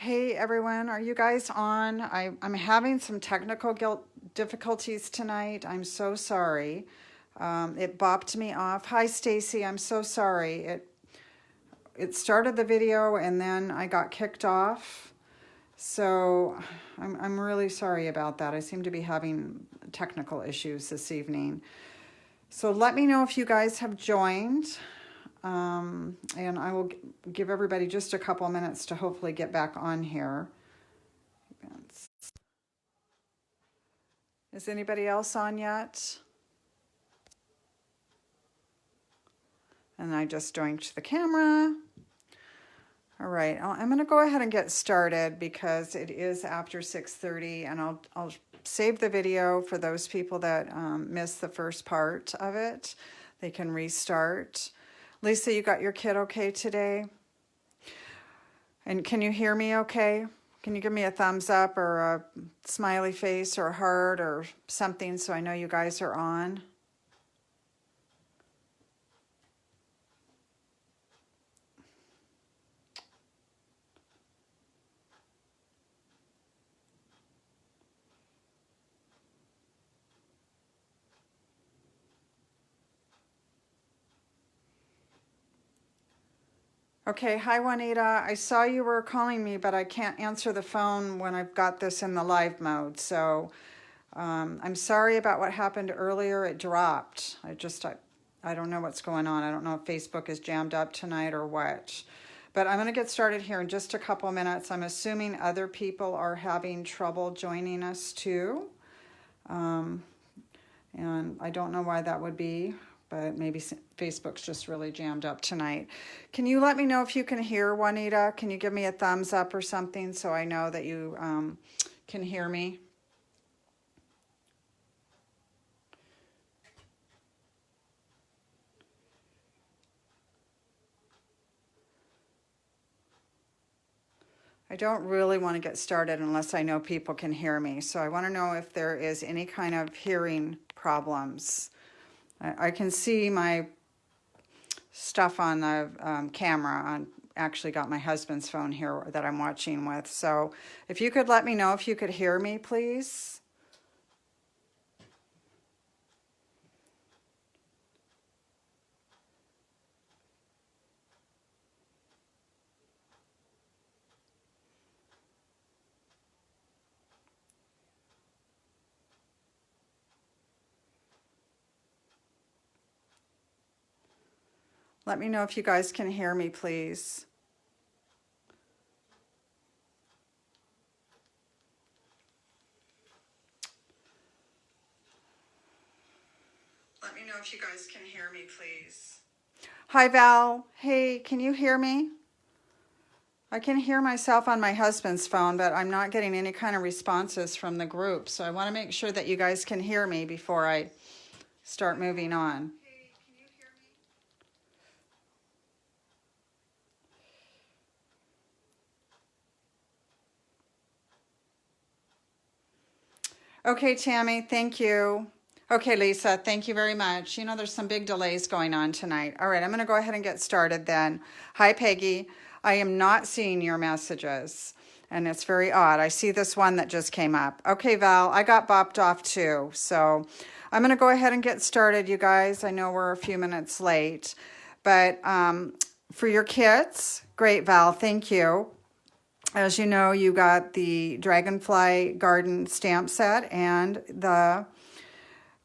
Hey everyone, are you guys on? I'm having some technical difficulties tonight. I'm so sorry. It bopped me off. Hi Stacy, I'm so sorry. It started the video and then I got kicked off. So I'm really sorry about that. I seem to be having technical issues this evening. So let me know if you guys have joined. And I will give everybody just a couple minutes to hopefully get back on here. Is anybody else on yet? And I just joined the camera. All right, I'm going to go ahead and get started because it is after 6:30, and I'll save the video for those people that missed the first part of it. They can restart. Lisa, you got your kid okay today? And can you hear me okay? Can you give me a thumbs up or a smiley face or a heart or something so I know you guys are on? Okay, hi Juanita. I saw you were calling me, but I can't answer the phone when I've got this in the live mode. So I'm sorry about what happened earlier. It dropped. I don't know what's going on. I don't know if Facebook is jammed up tonight or what. But I'm going to get started here in just a couple minutes. I'm assuming other people are having trouble joining us too. And I don't know why that would be, but maybe Facebook's just really jammed up tonight. Can you let me know if you can hear, Juanita? Can you give me a thumbs up or something so I know that you can hear me? I don't really want to get started unless I know people can hear me. So I want to know if there is any kind of hearing problems. I can see my stuff on the camera. I actually got my husband's phone here that I'm watching with. So if you could let me know if you could hear me, please. Let me know if you guys can hear me, please. Let me know if you guys can hear me, please. Hi, Val. Hey, can you hear me? I can hear myself on my husband's phone, but I'm not getting any kind of responses from the group. So I want to make sure that you guys can hear me before I start moving on. Okay, Tammy, thank you. Okay, Lisa, thank you very much. You know, there's some big delays going on tonight. All right, I'm going to go ahead and get started then. Hi, Peggy. I am not seeing your messages, and it's very odd. I see this one that just came up. Okay, Val, I got bopped off too. So I'm going to go ahead and get started, you guys. I know we're a few minutes late, but for your kits, great, Val, thank you. As you know, you got the Dragonfly Garden stamp set and the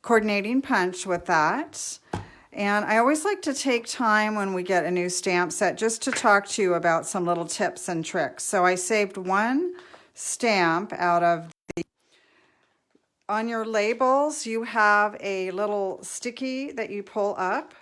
coordinating punch with that. And I always like to take time when we get a new stamp set just to talk to you about some little tips and tricks. So I saved one stamp out of on your labels, you have a little sticky that you pull up.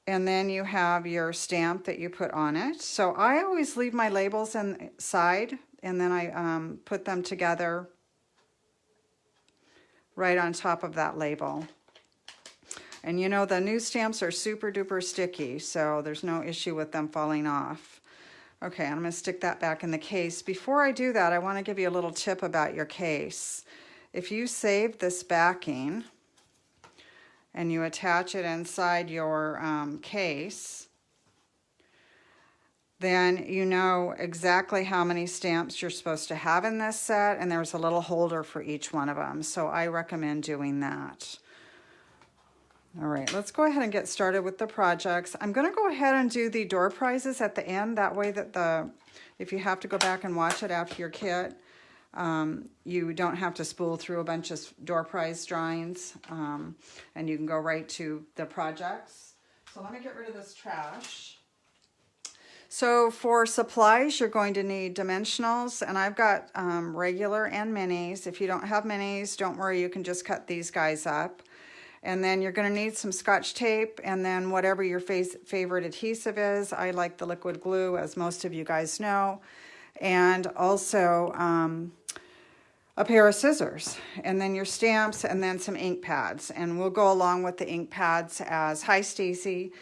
And then you have your stamp that you put on it. So I always leave my labels inside, and then I put them together right on top of that label. And you know, the new stamps are super duper sticky, so there's no issue with them falling off. Okay, I'm going to stick that back in the case. Before I do that, I want to give you a little tip about your case. If you save this backing, and you attach it inside your case, then you know exactly how many stamps you're supposed to have in this set, and there's a little holder for each one of them. So I recommend doing that. All right, let's go ahead and get started with the projects. I'm going to go ahead and do the door prizes at the end. That way that if you have to go back and watch it after your kit, you don't have to spool through a bunch of door prize drawings, and you can go right to the projects. So let me get rid of this trash. So for supplies, you're going to need dimensionals, and I've got regular and minis. If you don't have minis, don't worry, you can just cut these guys up. And then you're going to need some Scotch tape, and then whatever your favorite adhesive is. I like the liquid glue, as most of you guys know. And also a pair of scissors, and then your stamps, and then some ink pads. And we'll go along with the ink pads as, hi Stacy,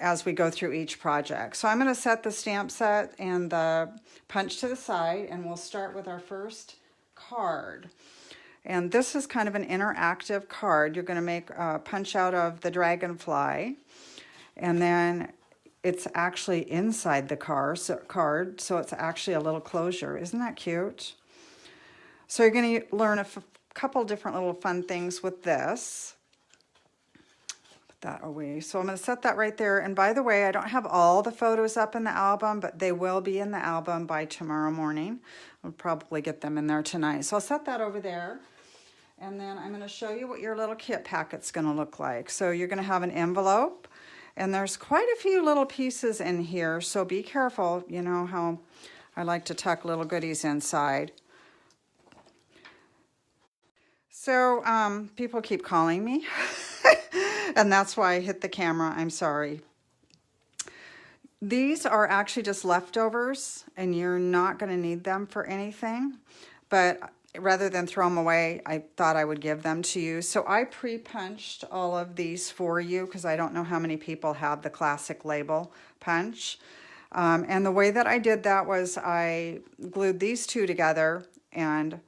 as we go through each project. So I'm going to set the stamp set and the punch to the side, and we'll start with our first card. And this is kind of an interactive card. You're going to make a punch out of the dragonfly, and then it's actually inside the card, so it's actually a little closure. Isn't that cute? So you're going to learn a couple different little fun things with this. That away. So I'm going to set that right there. And by the way, I don't have all the photos up in the album, but they will be in the album by tomorrow morning. I'll probably get them in there tonight. So I'll set that over there. And then I'm going to show you what your little kit packet's going to look like. So you're going to have an envelope, and there's quite a few little pieces in here. So be careful. You know how I like to tuck little goodies inside. So people keep calling me. And that's why I hit the camera. I'm sorry. These are actually just leftovers, and you're not going to need them for anything. But rather than throw them away, I thought I would give them to you. So I pre-punched all of these for you because I don't know how many people have the classic label punch. And the way that I did that was I glued these two together and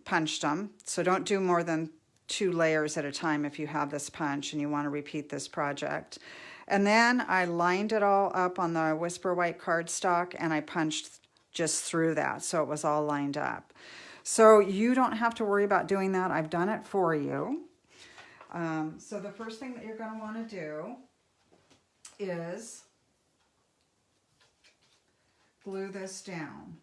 punched them. So don't do more than 2 layers at a time if you have this punch and you want to repeat this project. And then I lined it all up on the Whisper White cardstock, and I punched just through that so it was all lined up. So you don't have to worry about doing that. I've done it for you. So the first thing that you're going to want to do is glue this down.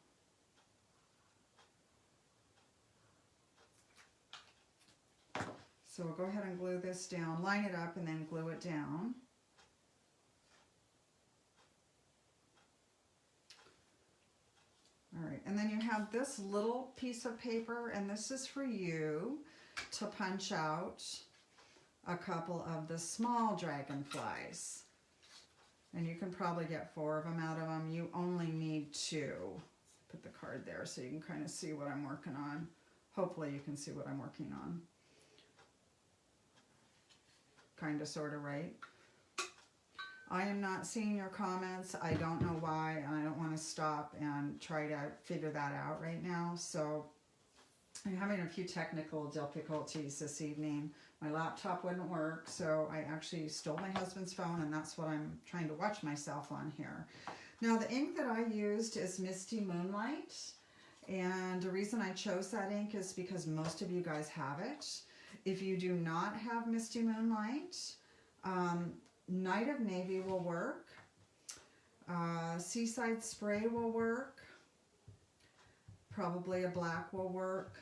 So we'll go ahead and glue this down, line it up, and then glue it down. All right, and then you have this little piece of paper, and this is for you to punch out a couple of the small dragonflies. And you can probably get 4 of them out of them. You only need 2. Put the card there so you can kind of see what I'm working on. Hopefully you can see what I'm working on. Kind of, sort of, right? I am not seeing your comments. I don't know why, and I don't want to stop and try to figure that out right now. So I'm having a few technical difficulties this evening. My laptop wouldn't work, so I actually stole my husband's phone, and that's what I'm trying to watch myself on here. Now, the ink that I used is Misty Moonlight, and the reason I chose that ink is because most of you guys have it. If you do not have Misty Moonlight, Night of Navy will work. Seaside Spray will work. Probably a black will work.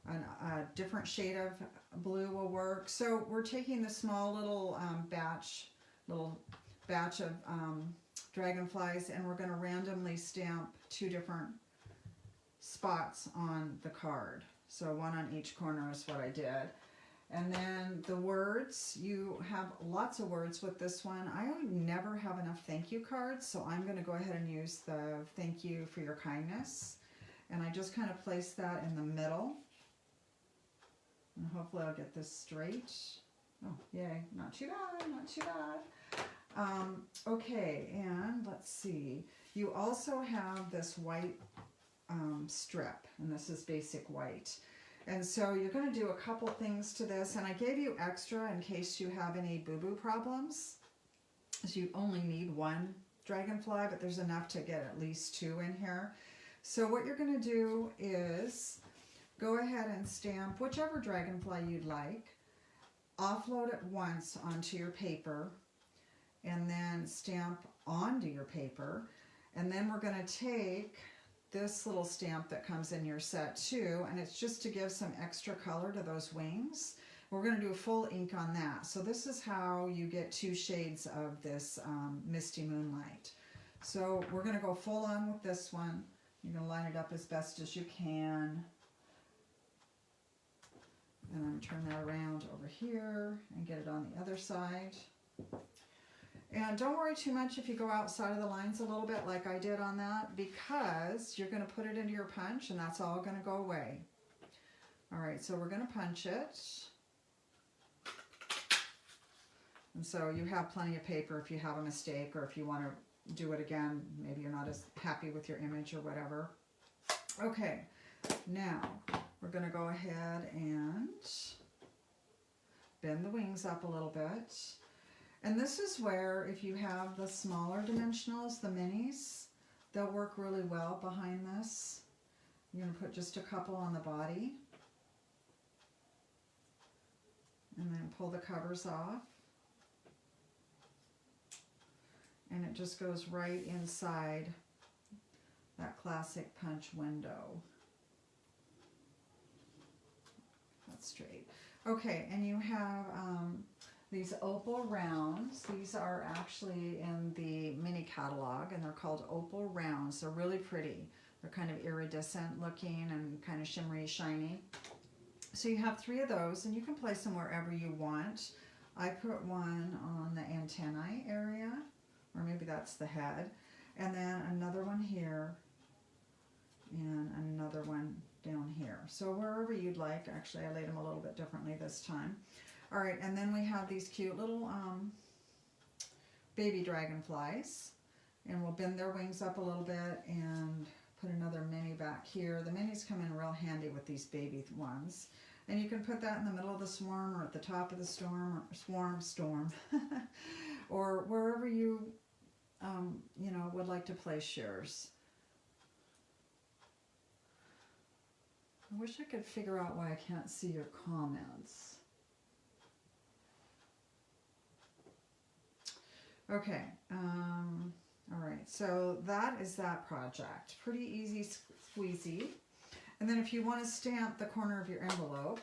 A different shade of blue will work. So we're taking the small little batch of dragonflies, and we're going to randomly stamp 2 different spots on the card. So 1 on each corner is what I did. And then the words, you have lots of words with this one. I never have enough thank you cards, so I'm going to go ahead and use the thank you for your kindness. And I just kind of place that in the middle. And hopefully I'll get this straight. Oh, yay. Not too bad, not too bad. Okay, and let's see. You also have this white strip, and this is basic white. And so you're going to do a couple things to this, and I gave you extra in case you have any boo-boo problems. So you only need one dragonfly, but there's enough to get at least 2 in here. So what you're going to do is go ahead and stamp whichever dragonfly you'd like, offload it once onto your paper, and then stamp onto your paper. And then we're going to take this little stamp that comes in your set too, and it's just to give some extra color to those wings. We're going to do a full ink on that. So this is how you get 2 shades of this Misty Moonlight. So we're going to go full on with this one. You're going to line it up as best as you can. And I'm going to turn that around over here and get it on the other side. And don't worry too much if you go outside of the lines a little bit like I did on that, because you're going to put it into your punch and that's all going to go away. All right, so we're going to punch it. And so you have plenty of paper if you have a mistake, or if you want to do it again, maybe you're not as happy with your image or whatever. Okay, now we're going to go ahead and bend the wings up a little bit. And this is where, if you have the smaller dimensionals, the minis, they'll work really well behind this. You're going to put just a couple on the body. And then pull the covers off. And it just goes right inside that classic punch window. That's straight. Okay, and you have these opal rounds. These are actually in the mini catalog, and they're called opal rounds. They're really pretty. They're kind of iridescent looking and kind of shimmery, shiny. So you have 3 of those, and you can place them wherever you want. I put one on the antennae area, or maybe that's the head, and then another one here, and another one down here. So wherever you'd like. Actually, I laid them a little bit differently this time. All right, and then we have these cute little baby dragonflies, and we'll bend their wings up a little bit and put another mini back here. The minis come in real handy with these baby ones, and you can put that in the middle of the swarm, or at the top of the storm, or storm, or wherever you you know, would like to place yours. I wish I could figure out why I can't see your comments. Okay, all right, so that is that project. Pretty easy squeezy. And then if you want to stamp the corner of your envelope,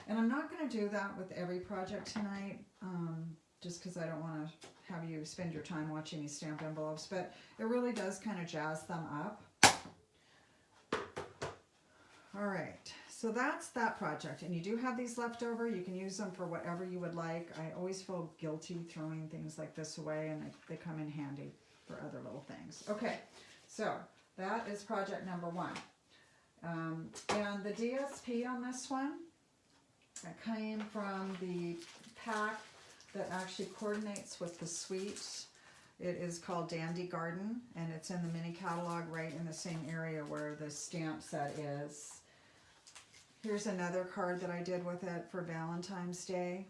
and I'm not going to do that with every project tonight, just because I don't want to have you spend your time watching these stamped envelopes, but it really does kind of jazz them up. All right, so that's that project, and you do have these left over. You can use them for whatever you would like. I always feel guilty throwing things like this away, and they come in handy for other little things. Okay, so that is project number 1. And the DSP on this one, that came from the pack that actually coordinates with the suite. It is called Dandy Garden, and it's in the mini catalog right in the same area where the stamp set is. Here's another card that I did with it for Valentine's Day.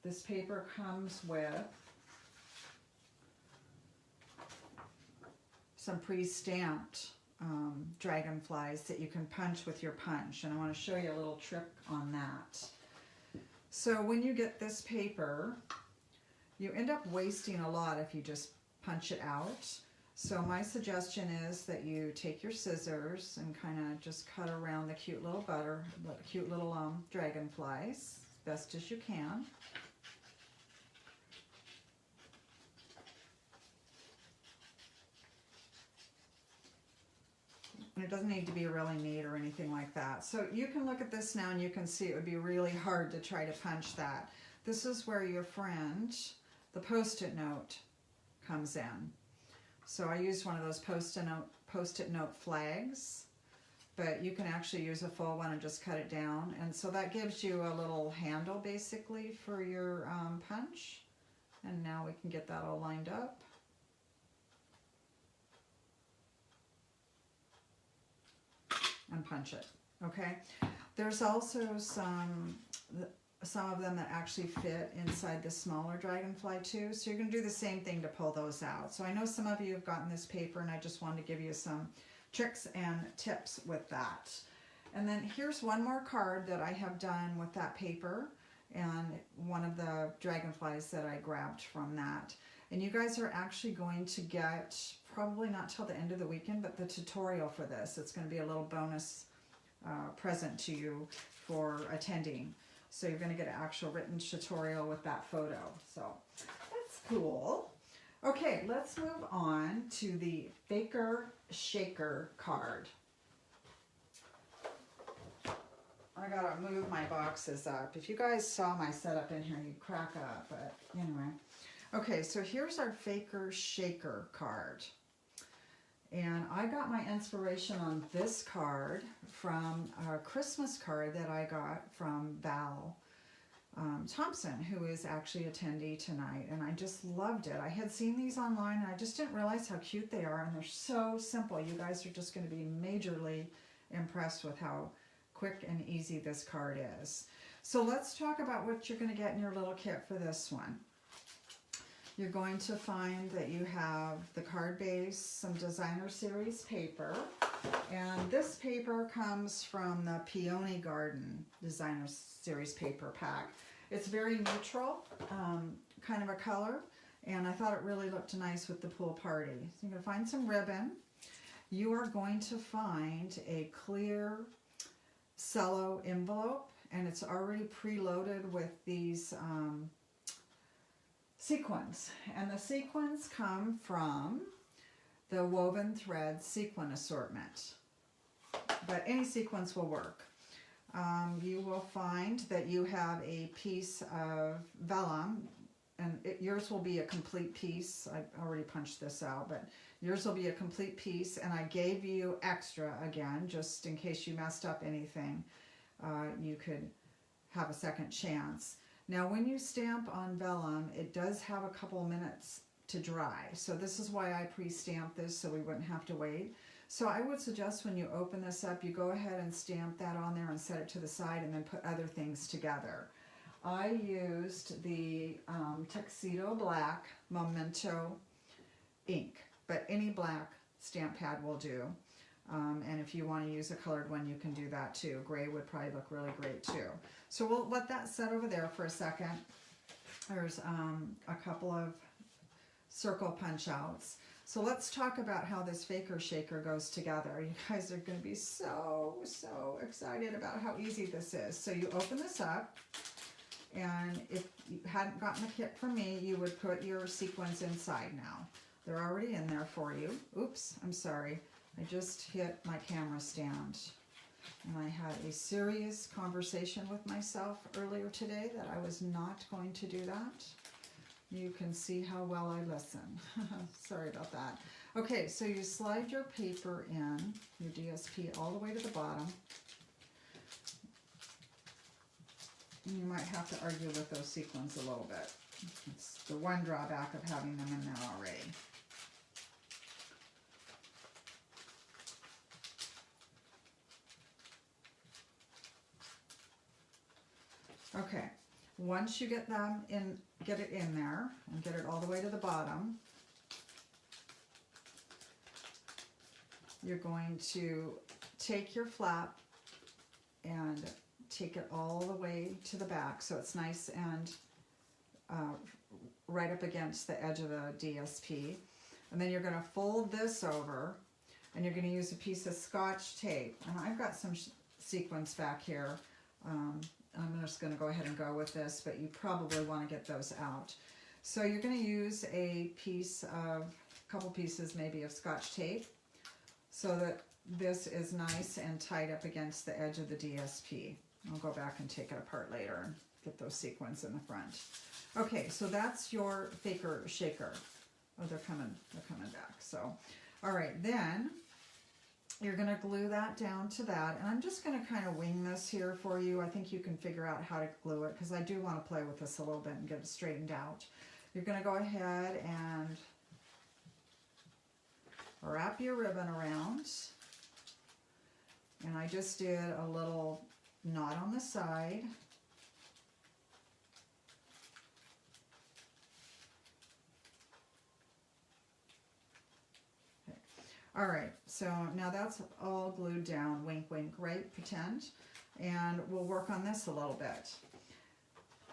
This paper comes with some pre-stamped dragonflies that you can punch with your punch, and I want to show you a little trick on that. So when you get this paper, you end up wasting a lot if you just punch it out. So my suggestion is that you take your scissors and kind of just cut around the cute little dragonflies as best as you can. And it doesn't need to be really neat or anything like that. So you can look at this now and you can see it would be really hard to try to punch that. This is where your friend, the Post-it note, comes in. So I used one of those Post-it note flags, but you can actually use a full one and just cut it down. And so that gives you a little handle basically for your punch. And now we can get that all lined up. And punch it. Okay, there's also some of them that actually fit inside the smaller dragonfly too. So you're going to do the same thing to pull those out. So I know some of you have gotten this paper, and I just wanted to give you some tricks and tips with that. And then here's one more card that I have done with that paper, and one of the dragonflies that I grabbed from that. And you guys are actually going to get, probably not till the end of the weekend, but the tutorial for this. It's going to be a little bonus present to you for attending. So you're going to get an actual written tutorial with that photo. So that's cool. Okay, let's move on to the Faker Shaker card. I gotta move my boxes up. If you guys saw my setup in here, you'd crack up, but anyway. Okay, so here's our Faker Shaker card. And I got my inspiration on this card from a Christmas card that I got from Val Thompson, who is actually attendee tonight. And I just loved it. I had seen these online, and I just didn't realize how cute they are. And they're so simple. You guys are just going to be majorly impressed with how quick and easy this card is. So let's talk about what you're going to get in your little kit for this one. You're going to find that you have the card base, some designer series paper, and this paper comes from the Peony Garden designer series paper pack. It's very neutral, kind of a color, and I thought it really looked nice with the pool party. So you're going to find some ribbon. You are going to find a clear cello envelope, and it's already preloaded with these sequins, and the sequins come from the Woven Thread sequin assortment, but any sequins will work. You will find that you have a piece of vellum, and yours will be a complete piece. I already punched this out, but yours will be a complete piece, and I gave you extra again just in case you messed up anything. You could have a second chance. Now when you stamp on vellum, it does have a couple minutes to dry. So this is why I pre-stamped this, so we wouldn't have to wait. So I would suggest when you open this up, you go ahead and stamp that on there and set it to the side, and then put other things together. I used the Tuxedo Black Memento ink, but any black stamp pad will do. And if you want to use a colored one, you can do that too. Gray would probably look really great too. So we'll let that set over there for a second. There's a couple of circle punch outs. So let's talk about how this Faker Shaker goes together. You guys are going to be so excited about how easy this is. So you open this up, and if you hadn't gotten the kit from me, you would put your sequins inside now. They're already in there for you. Oops, I'm sorry. I just hit my camera stand, and I had a serious conversation with myself earlier today that I was not going to do that. You can see how well I listen. Sorry about that. Okay, so you slide your paper in, your DSP, all the way to the bottom. And you might have to argue with those sequins a little bit. It's the one drawback of having them in there already. Okay, once you get them in, get it in there and get it all the way to the bottom, you're going to take your flap and take it all the way to the back so it's nice and right up against the edge of the DSP. And then you're going to fold this over, and you're going to use a piece of Scotch tape. And I've got some sequins back here. I'm just going to go ahead and go with this, but you probably want to get those out. So you're going to use a couple pieces maybe of Scotch tape so that this is nice and tight up against the edge of the DSP. I'll go back and take it apart later and get those sequins in the front. Okay, so that's your Faker Shaker. Oh, they're coming back. So, all right, then you're going to glue that down to that, and I'm just going to kind of wing this here for you. I think you can figure out how to glue it, because I do want to play with this a little bit and get it straightened out. You're going to go ahead and wrap your ribbon around, And I just did a little knot on the side. Okay. All right, so now that's all glued down, wink, wink, right, pretend. And we'll work on this a little bit.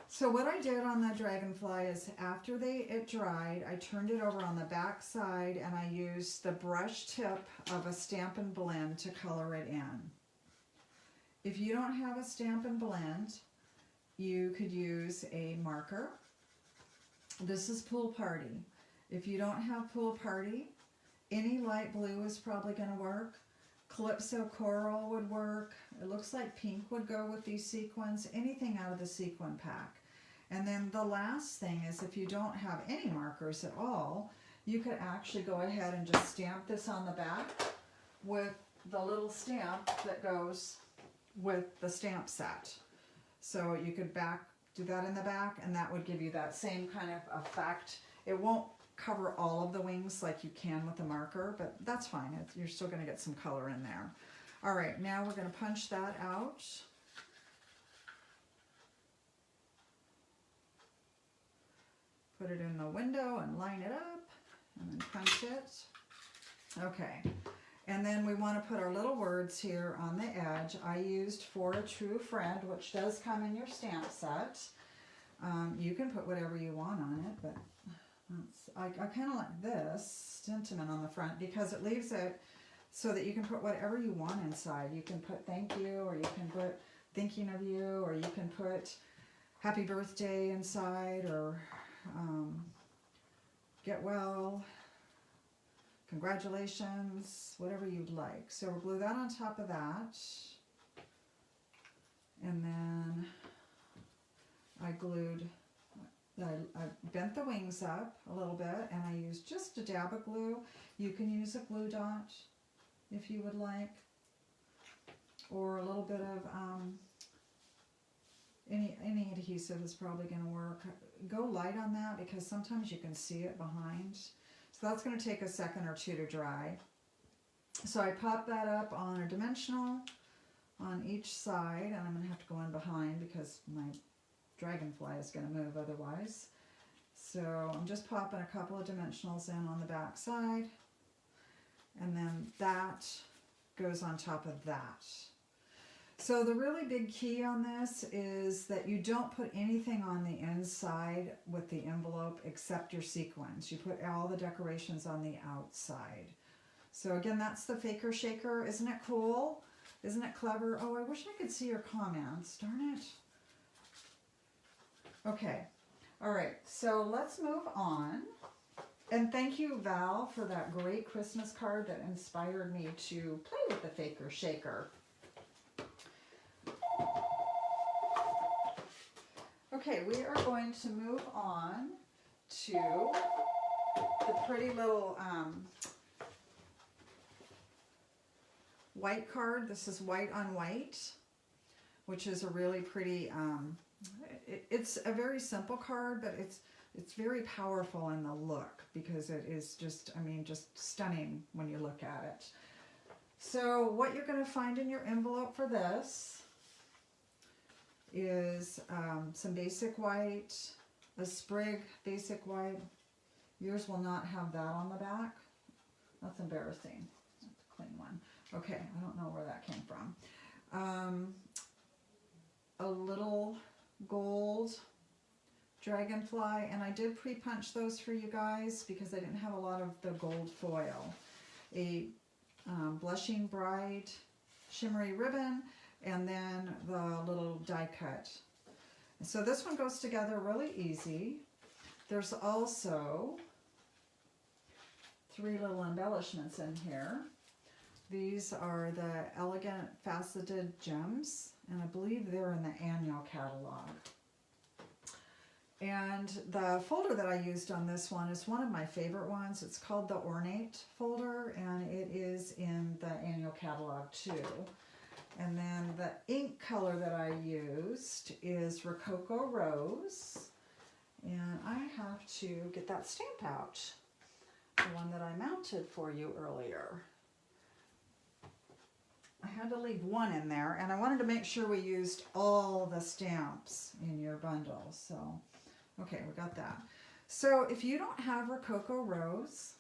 So what I did on the dragonfly is after it dried, I turned it over on the back side and I used the brush tip of a Stampin' Blend to color it in. If you don't have a Stampin' Blend, you could use a marker. This is Pool Party. If you don't have Pool Party, any light blue is probably going to work. Calypso Coral would work. It looks like pink would go with these sequins. Anything out of the sequin pack. And then the last thing is, if you don't have any markers at all, you could actually go ahead and just stamp this on the back with the little stamp that goes with the stamp set. So you could do that in the back, and that would give you that same kind of effect. It won't cover all of the wings like you can with the marker, but that's fine. You're still going to get some color in there. All right, now we're going to punch that out. Put it in the window and line it up, and then punch it. Okay, and then we want to put our little words here on the edge. I used For a True Friend, which does come in your stamp set. You can put whatever you want on it, but I kind of like this sentiment on the front because it leaves it so that you can put whatever you want inside. You can put thank you, or you can put thinking of you, or you can put happy birthday inside, or get well, congratulations, whatever you'd like. So we'll glue that on top of that. And then I bent the wings up a little bit, and I used just a dab of glue. You can use a glue dot if you would like, or a little bit of any adhesive is probably going to work. Go light on that because sometimes you can see it behind. So that's going to take a second or two to dry. So I pop that up on a dimensional on each side, and I'm going to have to go in behind because my dragonfly is going to move otherwise. So I'm just popping a couple of dimensionals in on the back side, and then that goes on top of that. So the really big key on this is that you don't put anything on the inside with the envelope except your sequins. You put all the decorations on the outside. So again, that's the Faker Shaker. Isn't it cool? Isn't it clever? Oh, I wish I could see your comments. Darn it. Okay. All right. So let's move on. And thank you, Val, for that great Christmas card that inspired me to play with the Faker Shaker. Okay, we are going to move on to the pretty little white card. This is white on white, which is a really pretty, it's a very simple card, but it's very powerful in the look because it is just, I mean, just stunning when you look at it. So what you're going to find in your envelope for this is some basic white, a sprig basic white. Yours will not have that on the back. That's embarrassing. That's a clean one. Okay, I don't know where that came from. A little gold dragonfly, and I did pre-punch those for you guys because I didn't have a lot of the gold foil. A blushing bright shimmery ribbon, and then the little die cut. So this one goes together really easy. There's also 3 little embellishments in here. These are the Elegant Faceted Gems, and I believe they're in the annual catalog. And the folder that I used on this one is one of my favorite ones. It's called the Ornate folder, and it is in the annual catalog too. And then the ink color that I used is Rococo Rose. And I have to get that stamp out, the one that I mounted for you earlier. I had to leave one in there, and I wanted to make sure we used all the stamps in your bundle. So, okay, we got that. So if you don't have Rococo Rose,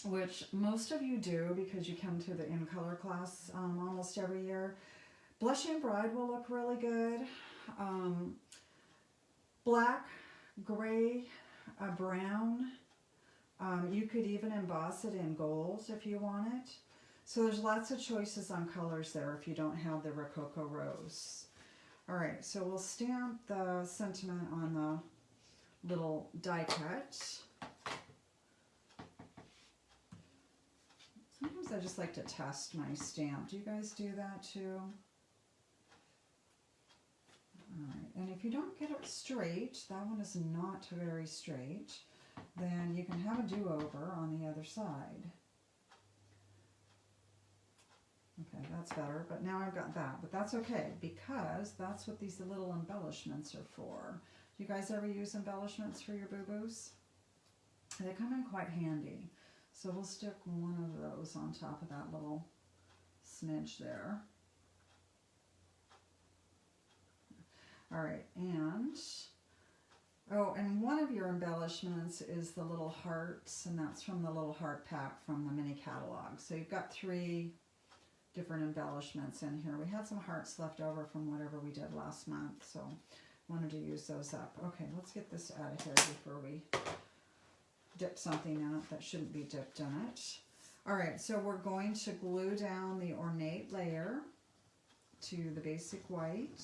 which most of you do because you come to the In Color class almost every year, Blushing Bride will look really good. Black, gray, brown. You could even emboss it in gold if you want it. So there's lots of choices on colors there if you don't have the Rococo Rose. All right, so we'll stamp the sentiment on the little die cut. Sometimes I just like to test my stamp. Do you guys do that too? All right, and if you don't get it straight, that one is not very straight, then you can have a do-over on the other side. Okay, that's better, but now I've got that. But that's okay, because that's what these little embellishments are for. Do you guys ever use embellishments for your boo-boos? They come in quite handy. So we'll stick one of those on top of that little smidge there. All right, and oh, and one of your embellishments is the little hearts, and that's from the little heart pack from the mini catalog. So you've got 3 different embellishments in here. We had some hearts left over from whatever we did last month, so wanted to use those up. Okay, let's get this out of here before we dip something in it that shouldn't be dipped in it. All right, so we're going to glue down the ornate layer to the basic white.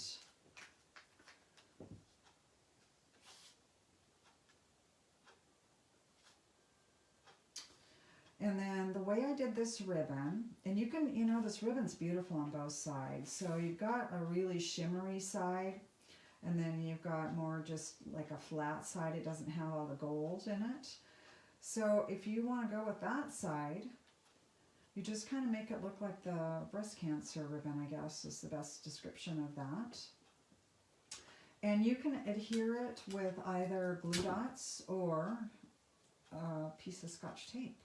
And then the way I did this ribbon, and you can, you know, this ribbon's beautiful on both sides. So you've got a really shimmery side, and then you've got more just like a flat side. It doesn't have all the gold in it. So if you want to go with that side, you just kind of make it look like the breast cancer ribbon, I guess, is the best description of that. And you can adhere it with either glue dots or a piece of Scotch tape.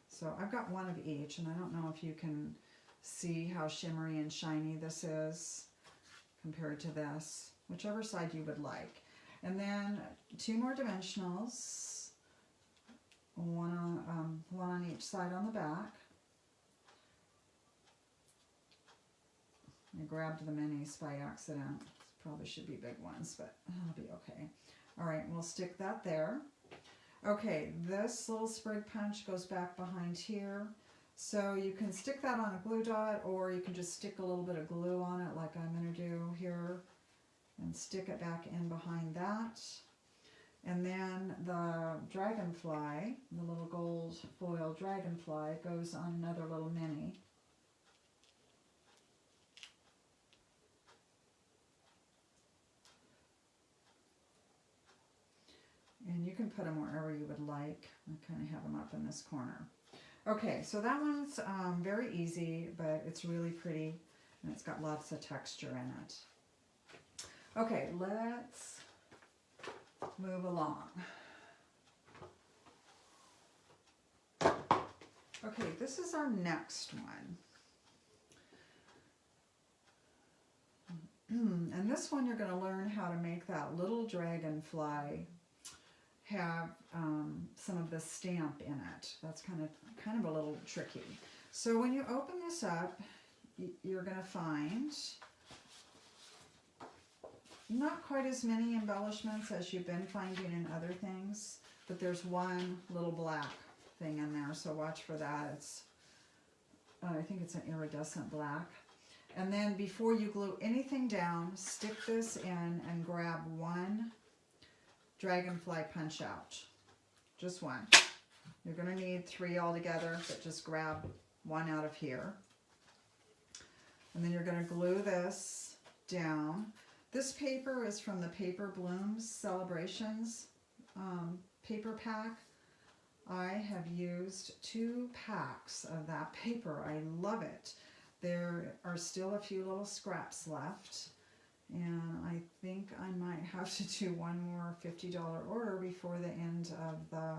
So I've got one of each, and I don't know if you can see how shimmery and shiny this is compared to this, whichever side you would like. And then 2 more dimensionals, one on each side on the back. I grabbed the minis by accident. Probably should be big ones, but it'll be okay. All right, we'll stick that there. Okay, this little sprig punch goes back behind here. So you can stick that on a glue dot, or you can just stick a little bit of glue on it like I'm going to do here and stick it back in behind that. And then the dragonfly, the little gold foil dragonfly, goes on another little mini. And you can put them wherever you would like. I kind of have them up in this corner. Okay, so that one's very easy, but it's really pretty, and it's got lots of texture in it. Okay, let's move along. Okay, this is our next one. And this one you're going to learn how to make that little dragonfly have some of the stamp in it. That's kind of a little tricky. So when you open this up, you're going to find not quite as many embellishments as you've been finding in other things, but there's one little black thing in there, so watch for that. It's I think it's an iridescent black. And then before you glue anything down, stick this in and grab one dragonfly punch out. Just one. You're going to need 3 altogether, but just grab one out of here. And then you're going to glue this down. This paper is from the Paper Blooms Celebrations paper pack. I have used 2 packs of that paper. I love it. There are still a few little scraps left, and I think I might have to do one more $50 order before the end of the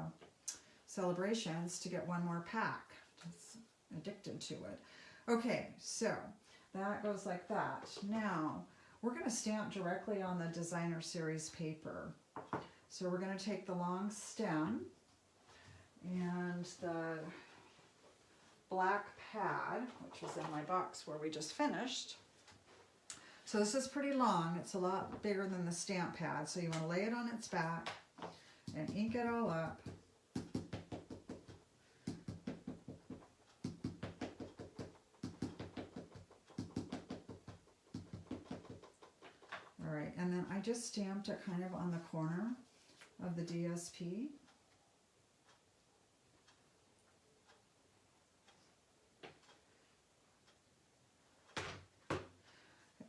celebrations to get one more pack. Just addicted to it. Okay, so that goes like that. Now, we're going to stamp directly on the designer series paper. So we're going to take the long stem and the black pad, which was in my box where we just finished. So this is pretty long. It's a lot bigger than the stamp pad. So you want to lay it on its back and ink it all up. All right, and then I just stamped it kind of on the corner of the DSP.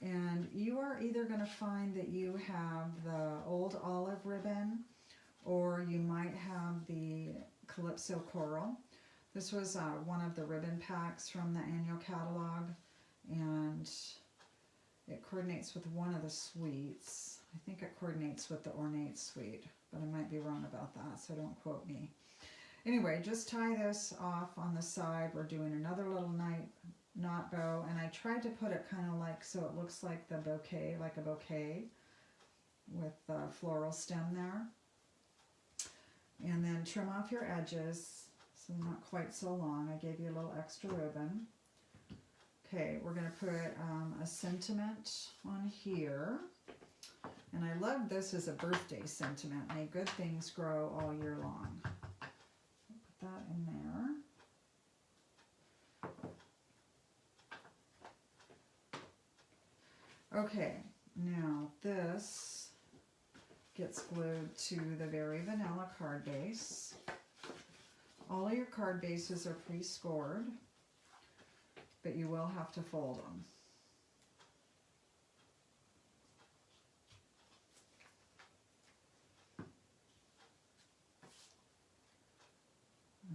And you are either going to find that you have the old olive ribbon, or you might have the Calypso Coral. This was one of the ribbon packs from the annual catalog, and it coordinates with one of the suites. I think it coordinates with the ornate suite, but I might be wrong about that, so don't quote me. Anyway, just tie this off on the side. We're doing another little knot bow, and I tried to put it kind of like so it looks like the bouquet, like a bouquet with the floral stem there. And then trim off your edges so they're not quite so long. I gave you a little extra ribbon. Okay, we're going to put a sentiment on here. And I love this as a birthday sentiment. May good things grow all year long. Put that in there. Okay, now this gets glued to the Very Vanilla card base. All of your card bases are pre-scored, but you will have to fold them.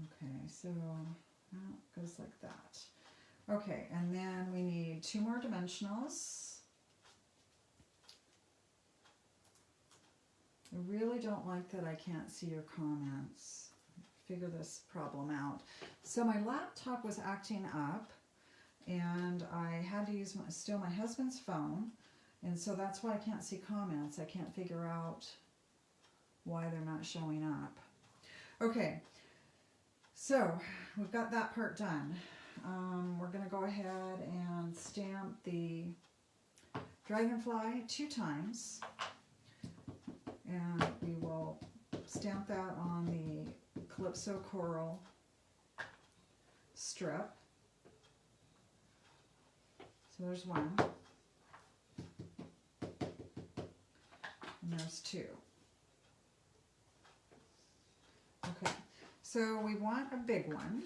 Okay, so that goes like that. Okay, and then we need 2 more dimensionals. I really don't like that I can't see your comments. Figure this problem out. So my laptop was acting up, and I had to use still my husband's phone, and so that's why I can't see comments. I can't figure out why they're not showing up. Okay, so we've got that part done. We're going to go ahead and stamp the dragonfly 2 times, and we will stamp that on the Calypso Coral strip. So there's 1, and there's 2. Okay, so we want a big one.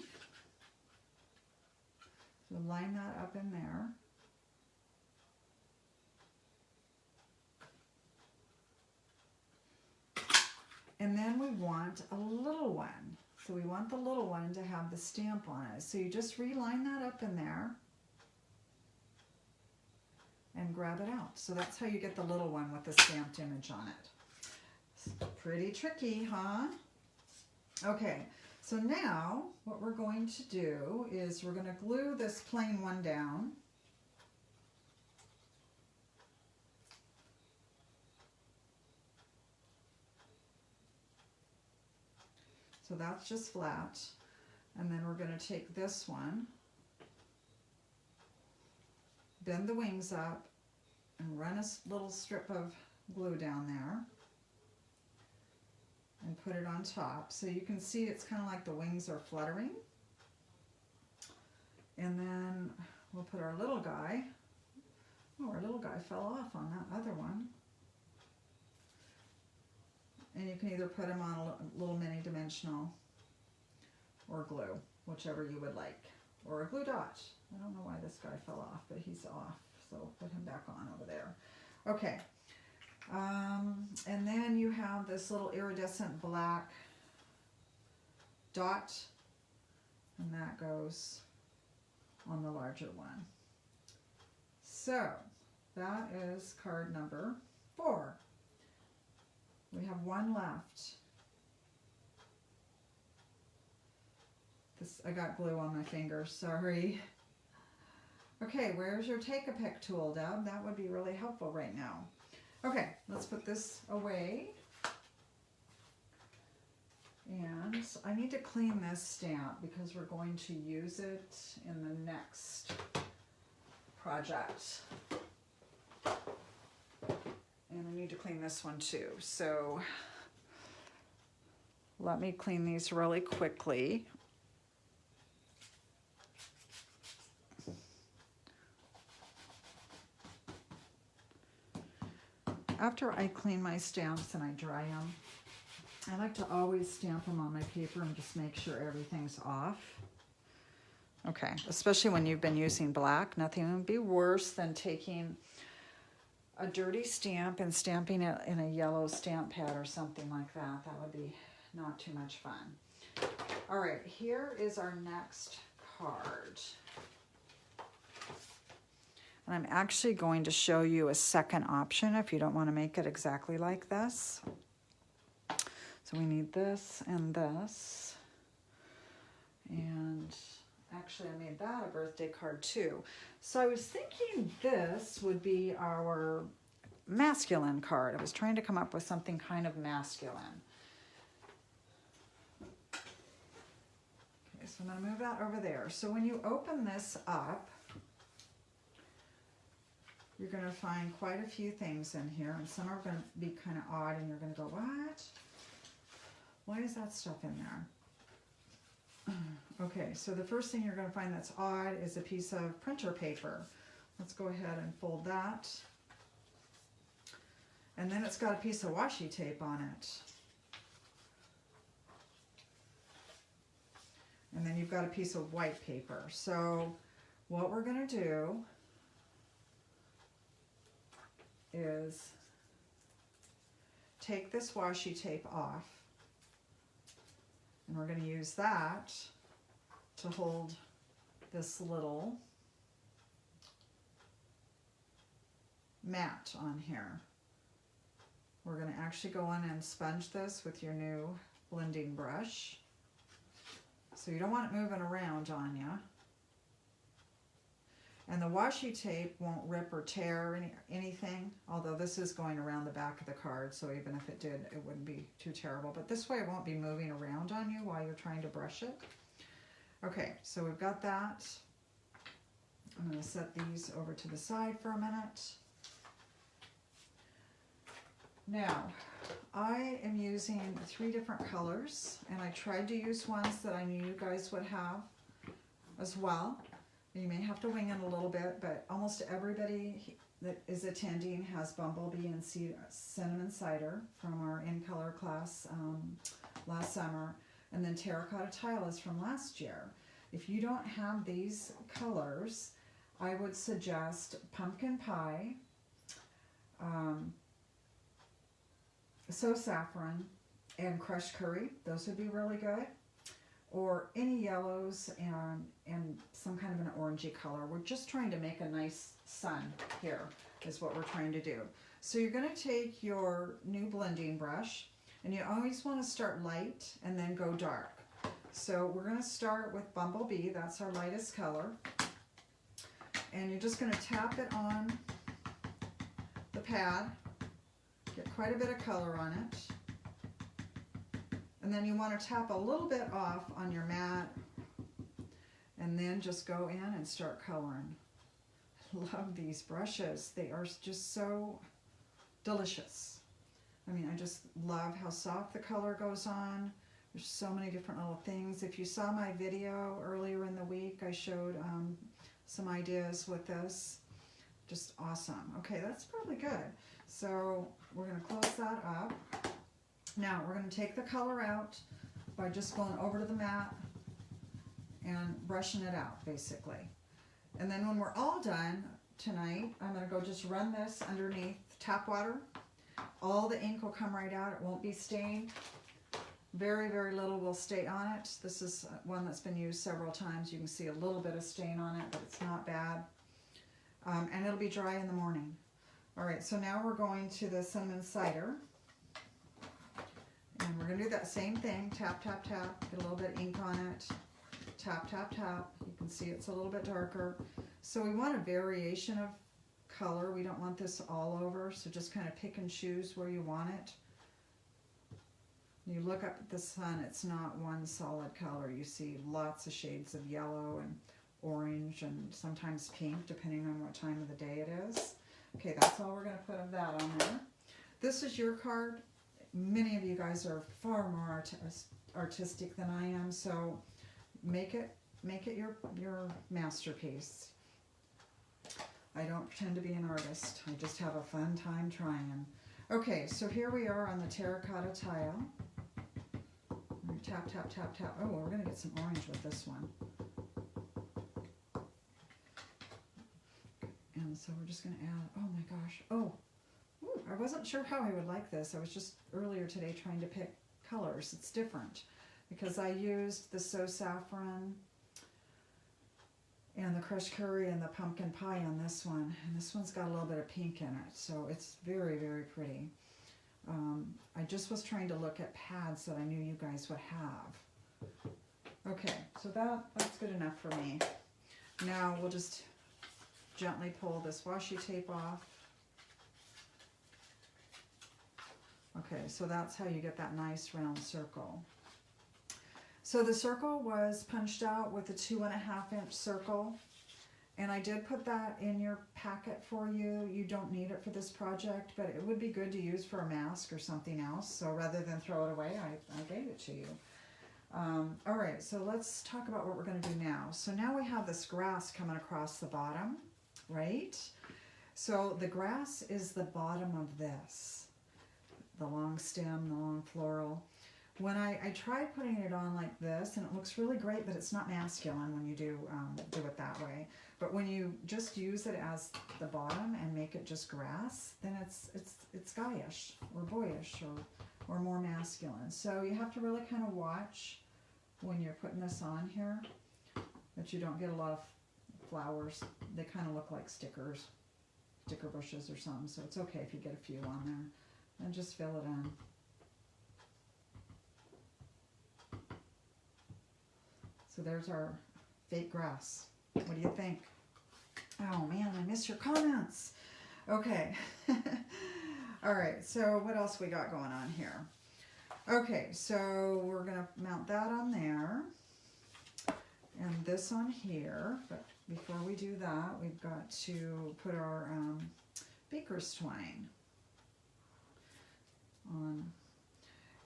So line that up in there. And then we want a little one. So we want the little one to have the stamp on it. So you just reline that up in there and grab it out. So that's how you get the little one with the stamped image on it. It's pretty tricky, huh? Okay, so now what we're going to do is we're going to glue this plain one down. So that's just flat. And then we're going to take this one, bend the wings up, and run a little strip of glue down there and put it on top. So you can see it's kind of like the wings are fluttering. And then we'll put our little guy. Oh, our little guy fell off on that other one. And you can either put him on a little mini dimensional or glue, whichever you would like, or a glue dot. I don't know why this guy fell off, but he's off, so put him back on over there. Okay, and then you have this little iridescent black dot, and that goes on the larger one. So that is card number 4. We have 1 left. This, I got glue on my finger, sorry. Okay, where's your take-a-pic tool, Deb? That would be really helpful right now. Okay, let's put this away. And I need to clean this stamp because we're going to use it in the next project. And I need to clean this one too. So let me clean these really quickly. After I clean my stamps and I dry them, I like to always stamp them on my paper and just make sure everything's off. Okay, especially when you've been using black, nothing would be worse than taking a dirty stamp and stamping it in a yellow stamp pad or something like that. That would be not too much fun. All right, here is our next card. And I'm actually going to show you a second option if you don't want to make it exactly like this. So we need this and this. And actually I made that a birthday card too. So I was thinking this would be our masculine card. I was trying to come up with something kind of masculine. Okay, so I'm going to move that over there. So when you open this up, you're going to find quite a few things in here, and some are going to be kind of odd, and you're going to go, what? Why is that stuff in there? Okay, so the first thing you're going to find that's odd is a piece of printer paper. Let's go ahead and fold that. And then it's got a piece of washi tape on it. And then you've got a piece of white paper. So what we're going to do is take this washi tape off, and we're going to use that to hold this little mat on here. We're going to actually go in and sponge this with your new blending brush. So you don't want it moving around on you. And the washi tape won't rip or tear anything, although this is going around the back of the card, so even if it did, it wouldn't be too terrible. But this way it won't be moving around on you while you're trying to brush it. Okay, so we've got that. I'm going to set these over to the side for a minute. Now, I am using 3 different colors, and I tried to use ones that I knew you guys would have as well. You may have to wing it a little bit, but almost everybody that is attending has Bumblebee and Cinnamon Cider from our In Color class last summer, and then Terracotta Tile is from last year. If you don't have these colors, I would suggest Pumpkin Pie, So Saffron, and Crushed Curry. Those would be really good. Or any yellows and some kind of an orangey color. We're just trying to make a nice sun here is what we're trying to do. So you're going to take your new blending brush, and you always want to start light and then go dark. So we're going to start with Bumblebee. That's our lightest color. And you're just going to tap it on the pad. Get quite a bit of color on it. And then you want to tap a little bit off on your mat, and then just go in and start coloring. Love these brushes. They are just so delicious. I mean, I just love how soft the color goes on. There's so many different little things. If you saw my video earlier in the week, I showed some ideas with this. Just awesome. Okay, that's probably good. So we're going to close that up. Now we're going to take the color out by just going over to the mat and brushing it out, basically. And then when we're all done tonight, I'm going to go just run this underneath tap water. All the ink will come right out. It won't be stained. Very, very little will stay on it. This is one that's been used several times. You can see a little bit of stain on it, but it's not bad. And it'll be dry in the morning. All right, so now we're going to the cinnamon cider. And we're going to do that same thing. Tap, tap, tap. Get a little bit of ink on it. tap, tap, tap. You can see it's a little bit darker. So we want a variation of color. We don't want this all over, so just kind of pick and choose where you want it. You look up at the sun, it's not one solid color. You see lots of shades of yellow and orange and sometimes pink, depending on what time of the day it is. Okay, that's all we're going to put of that on there. This is your card. Many of you guys are far more artistic than I am, so make it your masterpiece. I don't pretend to be an artist. I just have a fun time trying. Okay, so here we are on the terracotta tile. Tap, tap, tap, tap. Oh, we're going to get some orange with this one. And so we're just going to add, oh my gosh. Oh, ooh, I wasn't sure how I would like this. I was just earlier today trying to pick colors. It's different because I used the So Saffron and the crushed curry and the pumpkin pie on this one. And this one's got a little bit of pink in it. So it's very, very pretty. I just was trying to look at pads that I knew you guys would have. Okay, so that's good enough for me. Now we'll just gently pull this washi tape off. Okay, so that's how you get that nice round circle. So the circle was punched out with a 2.5-inch circle. And I did put that in your packet for you. You don't need it for this project, but it would be good to use for a mask or something else. So rather than throw it away, I gave it to you. All right, so let's talk about what we're going to do now. So now we have this grass coming across the bottom, right? So the grass is the bottom of this, the long stem, the long floral. When I tried putting it on like this, and it looks really great, but it's not masculine when you do it that way. But when you just use it as the bottom and make it just grass, then it's guyish or boyish or more masculine. So you have to really kind of watch when you're putting this on here that you don't get a lot of flowers. They kind of look like sticker bushes or something. So it's okay if you get a few on there, and just fill it in. So there's our fake grass. What do you think? Oh man, I missed your comments. Okay. All right, so what else we got going on here? Okay, so we're going to mount that on there and this on here. But before we do that, we've got to put our baker's twine on.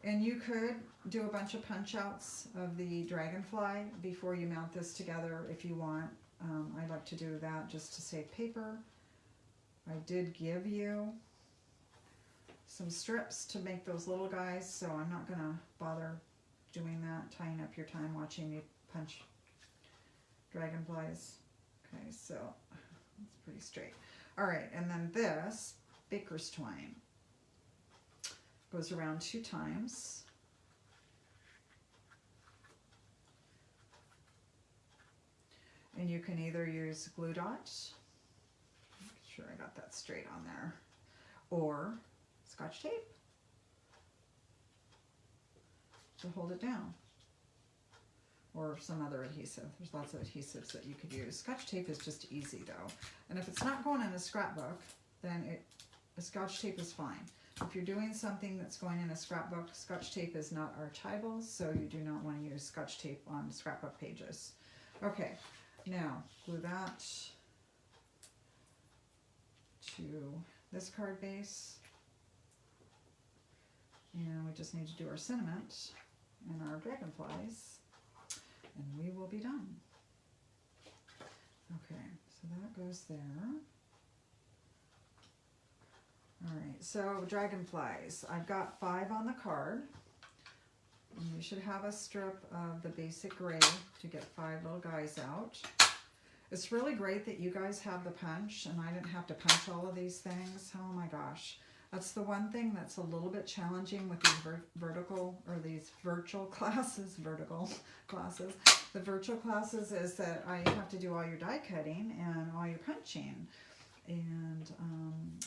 And you could do a bunch of punch outs of the dragonfly before you mount this together if you want. I like to do that just to save paper. I did give you some strips to make those little guys, so I'm not going to bother doing that, tying up your time watching me punch dragonflies. Okay, so it's pretty straight. All right, and then this baker's twine goes around 2 times. And you can either use glue dots, make sure I got that straight on there, or Scotch tape to hold it down, or some other adhesive. There's lots of adhesives that you could use. Scotch tape is just easy though, and if it's not going in a scrapbook, then the Scotch tape is fine. If you're doing something that's going in a scrapbook, Scotch tape is not archival, so you do not want to use Scotch tape on scrapbook pages. Okay, now glue that to this card base. And we just need to do our sentiment and our dragonflies, and we will be done. Okay, so that goes there. All right, so dragonflies. I've got 5 on the card. And you should have a strip of the basic gray to get 5 little guys out. It's really great that you guys have the punch and I didn't have to punch all of these things. Oh my gosh. That's the one thing that's a little bit challenging with these these virtual classes, The virtual classes is that I have to do all your die cutting and all your punching. And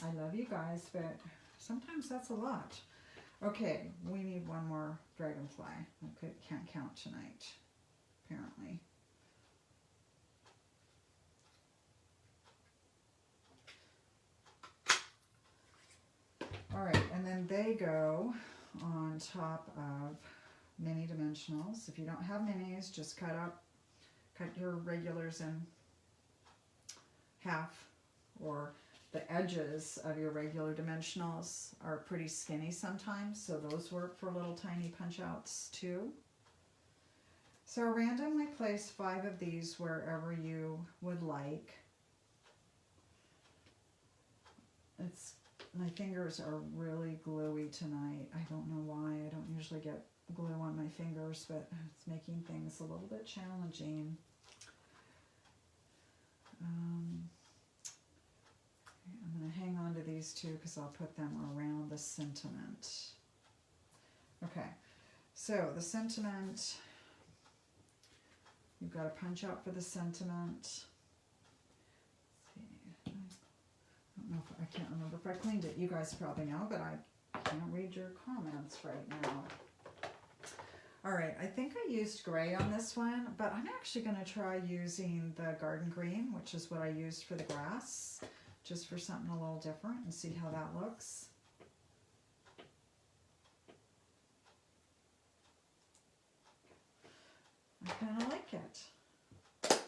I love you guys, but sometimes that's a lot. Okay, we need one more dragonfly. I can't count tonight, apparently. All right, and then they go on top of mini dimensionals. If you don't have minis, just cut your regulars in half, or the edges of your regular dimensionals are pretty skinny sometimes, so those work for little tiny punch outs too. So randomly place 5 of these wherever you would like. My fingers are really gluey tonight. I don't know why. I don't usually get glue on my fingers, but it's making things a little bit challenging. I'm going to hang on to these two because I'll put them around the sentiment. Okay, so the sentiment, you've got a punch out for the sentiment. I can't remember if I cleaned it. You guys probably know, but I can't read your comments right now. All right, I think I used gray on this one, but I'm actually going to try using the garden green, which is what I used for the grass, just for something a little different, and see how that looks. I kind of like it.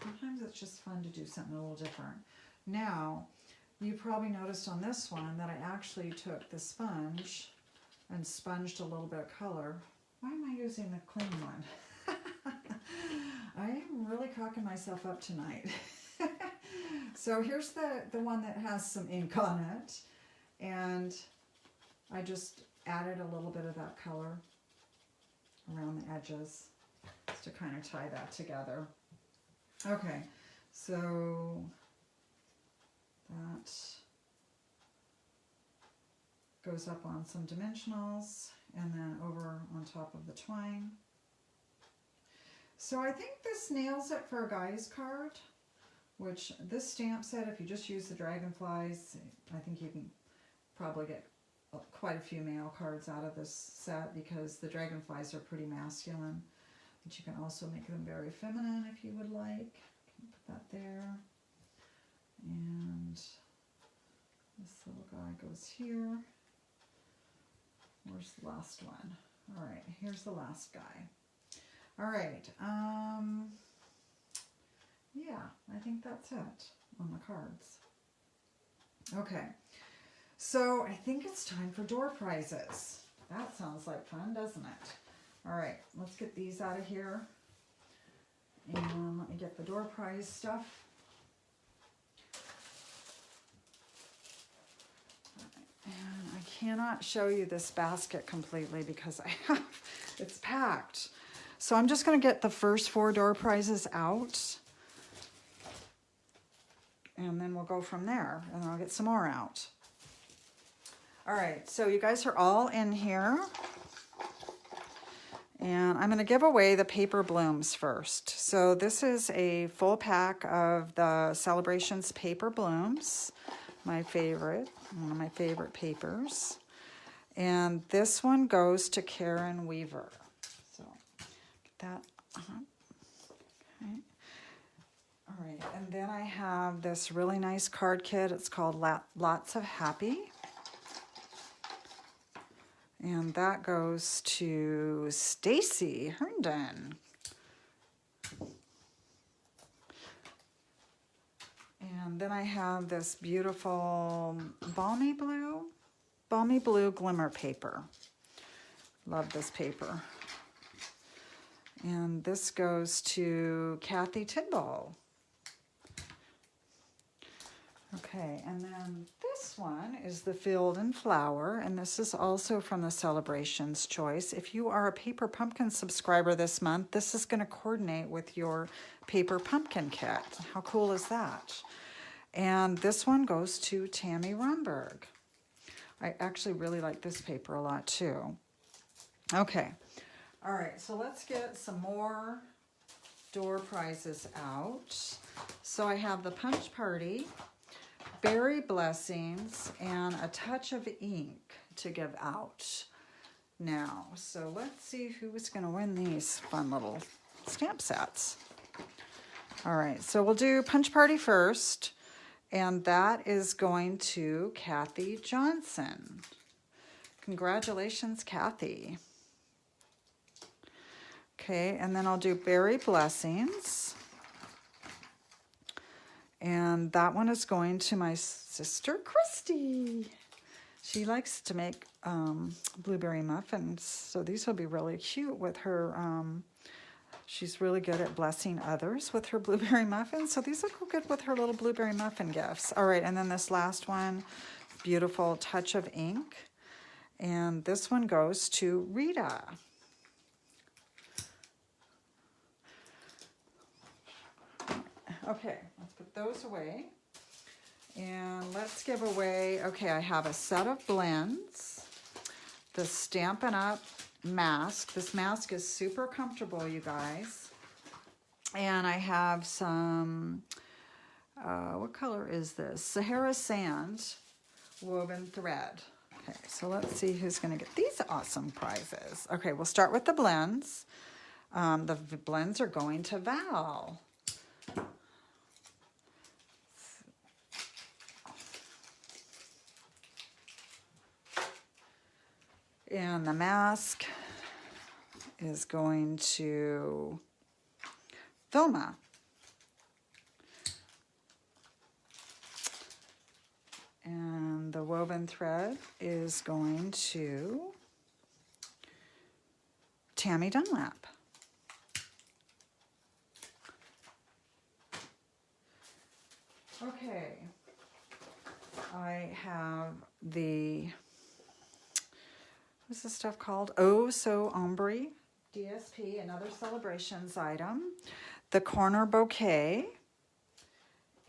Sometimes it's just fun to do something a little different. Now, you probably noticed on this one that I actually took the sponge and sponged a little bit of color. Why am I using the clean one? I am really cocking myself up tonight. So here's the one that has some ink on it, and I just added a little bit of that color around the edges just to kind of tie that together. Okay, so that goes up on some dimensionals and then over on top of the twine. So I think this nails it for a guy's card, which this stamp set, if you just use the dragonflies, I think you can probably get quite a few male cards out of this set because the dragonflies are pretty masculine. But you can also make them very feminine if you would like. Put that there. And this little guy goes here. Where's the last one? All right, here's the last guy. All right, yeah, I think that's it on the cards. Okay, so I think it's time for door prizes. That sounds like fun, doesn't it? All right, let's get these out of here. And let me get the door prize stuff. And I cannot show you this basket completely because it's packed. So I'm just going to get the first 4 door prizes out. And then we'll go from there. And I'll get some more out. All right, so you guys are all in here. And I'm going to give away the paper blooms first. So this is a full pack of the Celebrations paper blooms. My favorite, one of my favorite papers. And this one goes to Karen Weaver. So get that up. Okay. All right, and then I have this really nice card kit. It's called Lots of Happy. And that goes to Stacy Herndon. And then I have this beautiful balmy blue glimmer paper. Love this paper. And this goes to Kathy Tidball. Okay, and then this one is the Field and Flower, and this is also from the Celebrations Choice. If you are a Paper Pumpkin subscriber this month, this is going to coordinate with your Paper Pumpkin kit. How cool is that? And this one goes to Tammy Rumberg. I actually really like this paper a lot too. Okay, all right, so let's get some more door prizes out. So I have the Punch Party, Berry Blessings, and a touch of ink to give out now. So let's see who's going to win these fun little stamp sets. All right, so we'll do Punch Party first. And that is going to Kathy Johnson. Congratulations, Kathy. Okay, and then I'll do Berry Blessings. And that one is going to my sister, Christy. She likes to make blueberry muffins, so these will be really cute with her. She's really good at blessing others with her blueberry muffins, so these will go good with her little blueberry muffin gifts. All right, and then this last one, beautiful touch of ink. And this one goes to Rita. Okay, let's put those away. And let's give away, okay, I have a set of blends, the Stampin' Up! Mask. This mask is super comfortable, you guys. And I have some, what color is this? Sahara Sand woven thread. Okay, so let's see who's going to get these awesome prizes. Okay, we'll start with the blends. The blends are going to Val. And the mask is going to Vilma. And the woven thread is going to Tammy Dunlap. Okay, I have the, what's this stuff called? Oh So Ombre DSP, another celebrations item. The corner bouquet.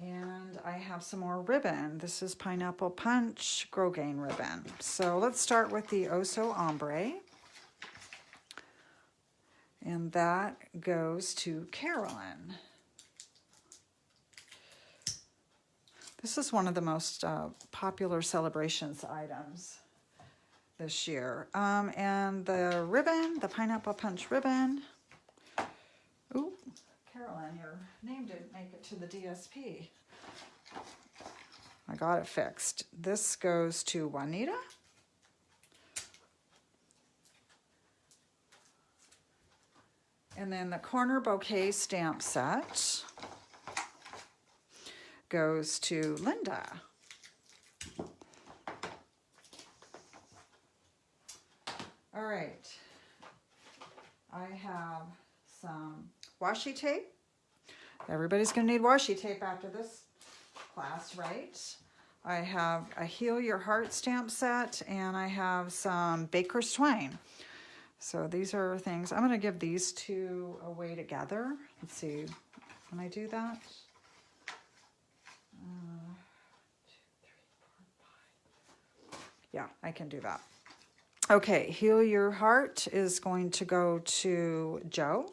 And I have some more ribbon. This is Pineapple Punch Grosgrain ribbon. So let's start with the Oh So Ombre. And that goes to Carolyn. This is one of the most popular celebrations items this year. And the ribbon, the Pineapple Punch ribbon. Ooh, Carolyn, your name didn't make it to the DSP. I got it fixed. This goes to Juanita. And then the corner bouquet stamp set goes to Linda. All right. I have some washi tape. Everybody's going to need washi tape after this class, right? I have a Heal Your Heart stamp set, and I have some Baker's Twine. So these are things. I'm going to give these two away together. Let's see. Can I do that? 2, 3, 4, 5. Yeah, I can do that. Okay, Heal Your Heart is going to go to Joe.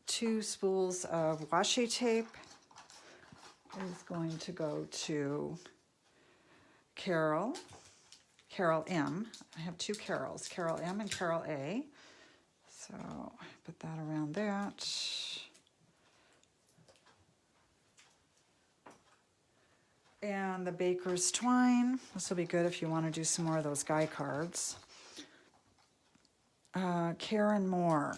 Two spools of washi tape is going to go to Carol M. I have two Carols, Carol M and Carol A. So put that around that. And the Baker's Twine. This will be good if you want to do some more of those guy cards. Karen Moore.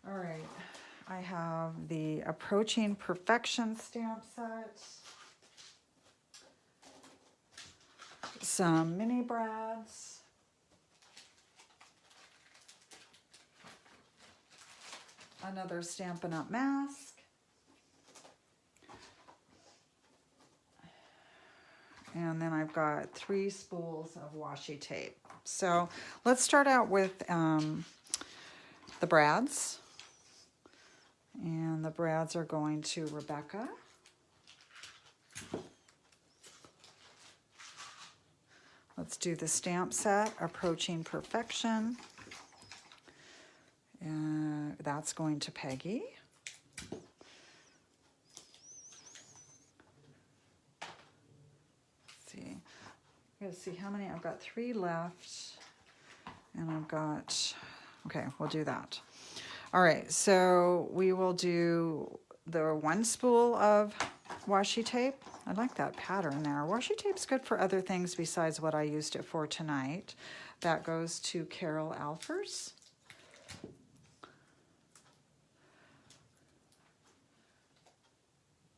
All right, I have the Approaching Perfection stamp set, some mini brads, another Stampin' Up! Mask, and then I've got 3 spools of washi tape. So let's start out with the brads. And the brads are going to Rebecca. Let's do the stamp set, Approaching Perfection. That's going to Peggy. Let's see. gotta see how many. I've got 3 left. And I've got, okay, we'll do that. All right, so we will do the 1 spool of washi tape. I like that pattern there. Washi tape's good for other things besides what I used it for tonight. That goes to Carol Alfers.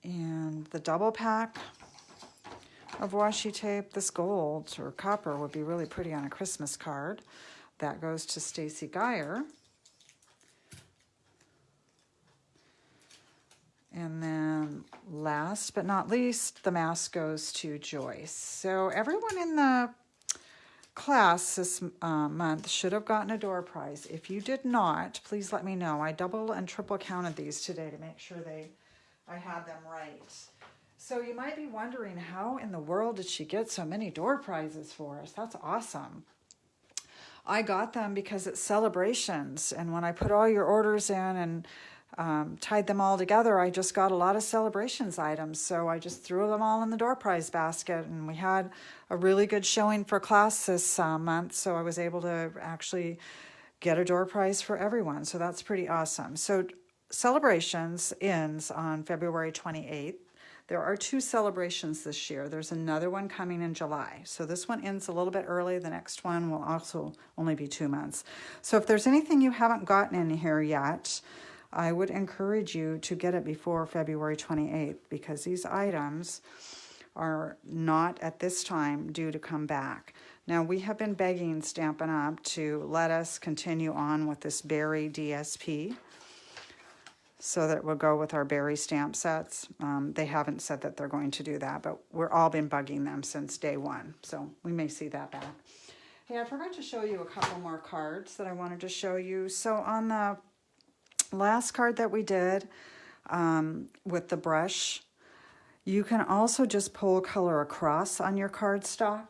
And the double pack of washi tape, this gold or copper would be really pretty on a Christmas card. That goes to Stacy Geyer. And then last but not least, the mask goes to Joyce. So everyone in the class this month should have gotten a door prize. If you did not, please let me know. I double and triple counted these today to make sure I had them right. So you might be wondering, how in the world did she get so many door prizes for us? That's awesome. I got them because it's celebrations, and when I put all your orders in and tied them all together, I just got a lot of celebrations items, so I just threw them all in the door prize basket, and we had a really good showing for class this month, so I was able to actually get a door prize for everyone, so that's pretty awesome. So celebrations ends on February 28th. There are 2 celebrations this year. There's another one coming in July. So this one ends a little bit early. The next one will also only be 2 months. So if there's anything you haven't gotten in here yet, I would encourage you to get it before February 28th, because these items are not at this time due to come back. Now, we have been begging Stampin' Up! To let us continue on with this berry DSP, so that it will go with our berry stamp sets. They haven't said that they're going to do that, but we're all been bugging them since day 1, so we may see that back. Hey, I forgot to show you a couple more cards that I wanted to show you. So on the last card that we did with the brush, you can also just pull color across on your cardstock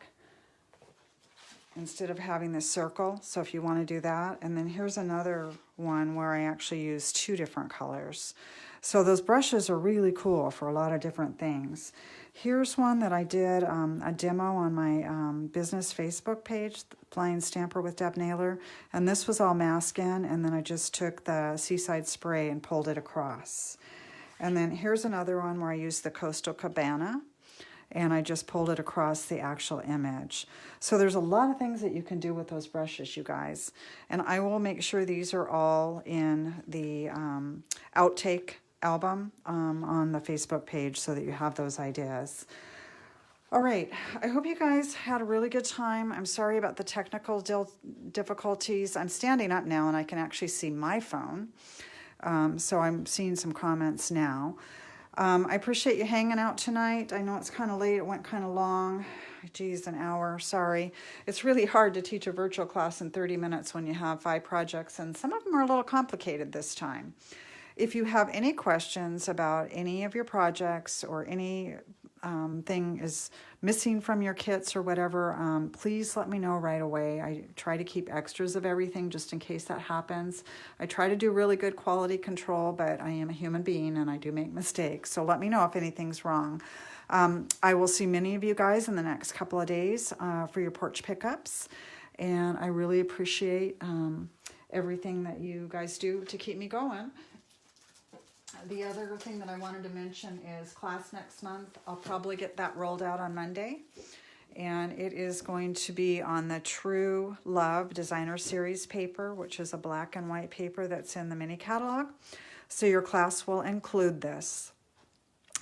instead of having this circle. So if you want to do that, and then here's another one where I actually use 2 different colors. So those brushes are really cool for a lot of different things. Here's one that I did a demo on my business Facebook page, Flying Stamper with Deb Naylor, and this was all masking, and then I just took the Seaside Spray and pulled it across. And then here's another one where I used the Coastal Cabana, and I just pulled it across the actual image. So there's a lot of things that you can do with those brushes, you guys. And I will make sure these are all in the outtake album on the Facebook page so that you have those ideas. All right, I hope you guys had a really good time. I'm sorry about the technical difficulties. I'm standing up now and I can actually see my phone. So I'm seeing some comments now. I appreciate you hanging out tonight. I know it's kind of late. It went kind of long. Geez, an hour. Sorry. It's really hard to teach a virtual class in 30 minutes when you have 5 projects, and some of them are a little complicated this time. If you have any questions about any of your projects or any thing is missing from your kits or whatever, please let me know right away. I try to keep extras of everything just in case that happens. I try to do really good quality control, but I am a human being and I do make mistakes. So let me know if anything's wrong. I will see many of you guys in the next couple of days for your porch pickups. And I really appreciate everything that you guys do to keep me going. The other thing that I wanted to mention is class next month. I'll probably get that rolled out on Monday. And it is going to be on the True Love Designer Series paper, which is a black and white paper that's in the mini catalog. So your class will include this.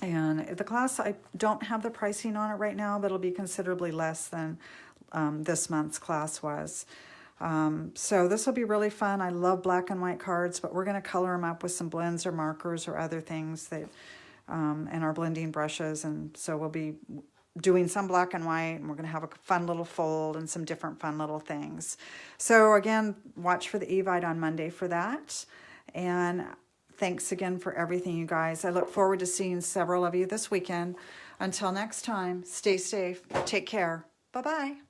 And the class, I don't have the pricing on it right now, but it'll be considerably less than this month's class was. So this will be really fun. I love black and white cards, but we're going to color them up with some blends or markers or other things that, and our blending brushes. And so we'll be doing some black and white, and we're going to have a fun little fold and some different fun little things. So again, watch for the Evite on Monday for that. And thanks again for everything, you guys. I look forward to seeing several of you this weekend. Until next time, stay safe. Take care. Bye-bye.